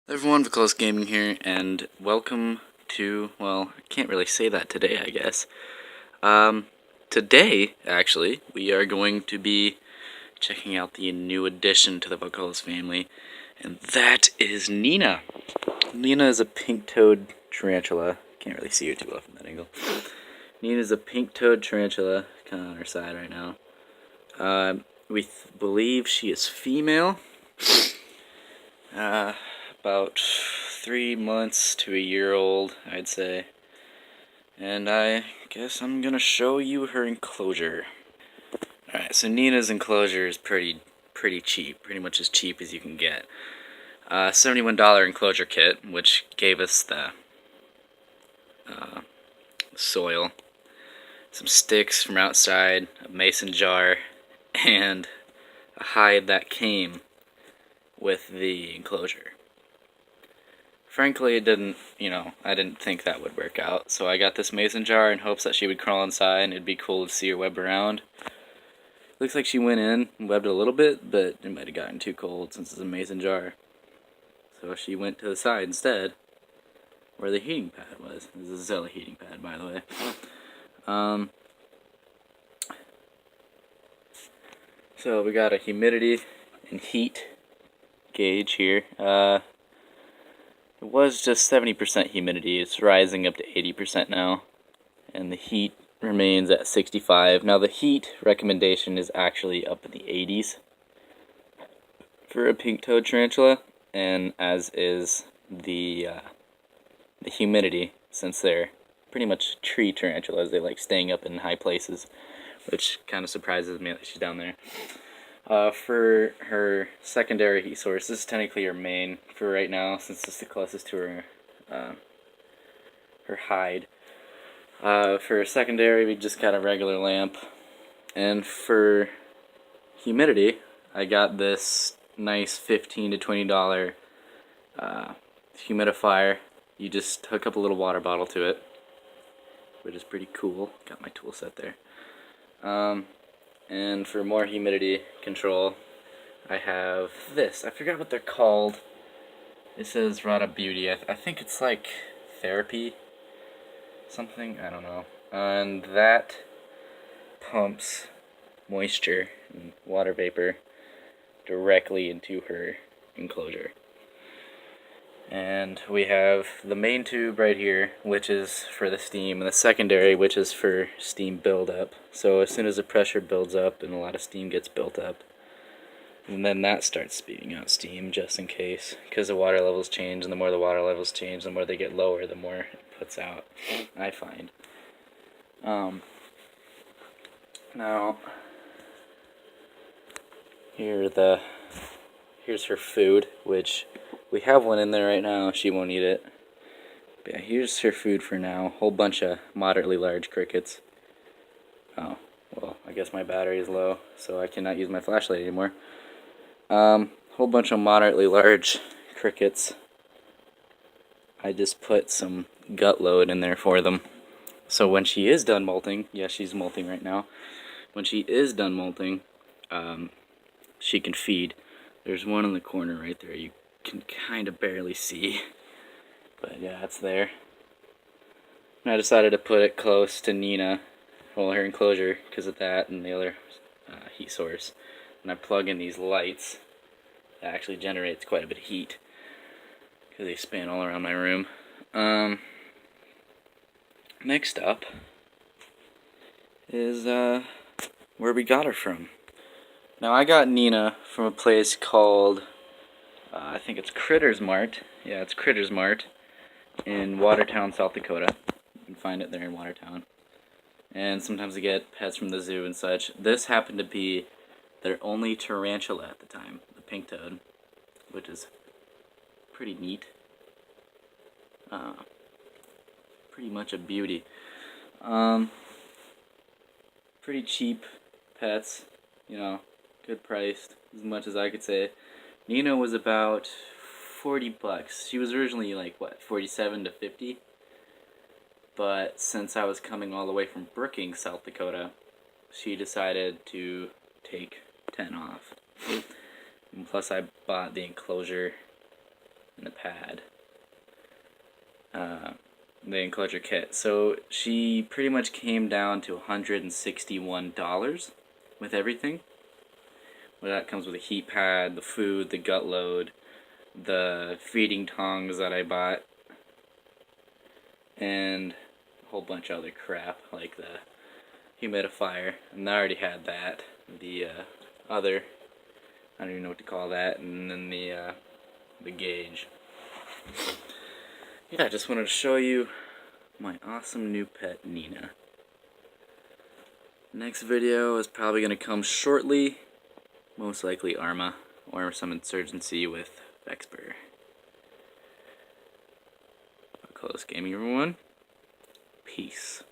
Everyone, Close Gaming here, and welcome to, well, I can't really say that today, I guess. Today, actually, we are going to be checking out the new addition to the Vocalist family, and that is Nina. Nina is a pink-toed tarantula. Can't really see her too well from that angle. Nina is a pink-toed tarantula, kind of on her side right now. We believe she is female. About 3 months to a year old, I'd say. And I guess I'm gonna show you her enclosure. Alright, so Nina's enclosure is pretty cheap, pretty much as cheap as you can get. $71 enclosure kit, which gave us the soil, some sticks from outside, a mason jar, and a hide that came with the enclosure. Frankly, it didn't, I didn't think that would work out, so I got this mason jar in hopes that she would crawl inside and it'd be cool to see her web around. Looks like she went in and webbed a little bit, but it might have gotten too cold since it's a mason jar. So she went to the side instead, where the heating pad was. This is a Zella heating pad, by the way. So we got a humidity and heat gauge here. It was just 70% humidity. It's rising up to 80% now. And the heat remains at 65. Now the heat recommendation is actually up in the 80s for a pink-toed tarantula, and as is the humidity, since they're pretty much tree tarantulas. They like staying up in high places, which kind of surprises me that she's down there. For her secondary heat source, this is technically her main for right now, since it's the closest to her hide. For her secondary, we just got a regular lamp, and for humidity, I got this nice $15 to $20 humidifier. You just hook up a little water bottle to it, which is pretty cool. Got my tool set there. And for more humidity control, I have this. I forgot what they're called. It says Rada Beauty. I think it's like therapy something. I don't know. And that pumps moisture and water vapor directly into her enclosure. And we have the main tube right here, which is for the steam, and the secondary, which is for steam buildup. So as soon as the pressure builds up and a lot of steam gets built up, and then that starts spewing out steam just in case, because the water levels change, and the more the water levels change, the more they get lower, the more it puts out, I find. Now, here's her food, which we have one in there right now. She won't eat it. But yeah, here's her food for now. A whole bunch of moderately large crickets. Oh, well, I guess my battery is low, so I cannot use my flashlight anymore. Whole bunch of moderately large crickets. I just put some gut load in there for them. So when she is done molting, yes, she's molting right now. When she is done molting, she can feed. There's one in the corner right there you can kind of barely see. But yeah, it's there. And I decided to put it close to Nina, well, her enclosure, because of that and the other heat source. And I plug in these lights. It actually generates quite a bit of heat, because they span all around my room. Next up is where we got her from. Now, I got Nina from a place called, I think it's Critters Mart. Yeah, it's Critters Mart in Watertown, South Dakota. You can find it there in Watertown. And sometimes I get pets from the zoo and such. This happened to be their only tarantula at the time, the pink-toed, which is pretty neat. Pretty much a beauty. Pretty cheap pets, good priced, as much as I could say. Nina was about $40. She was originally like, what, 47 to 50? But since I was coming all the way from Brookings, South Dakota, she decided to take 10 off. And plus I bought the enclosure and a pad. The enclosure kit. So she pretty much came down to $161 with everything. Well, that comes with a heat pad, the food, the gut load, the feeding tongs that I bought, and a whole bunch of other crap like the humidifier, and I already had that. The other, I don't even know what to call that, and then the gauge. Yeah, I just wanted to show you my awesome new pet, Nina. Next video is probably going to come shortly, most likely Arma, or some insurgency with Vexper. Close gaming, everyone. Peace.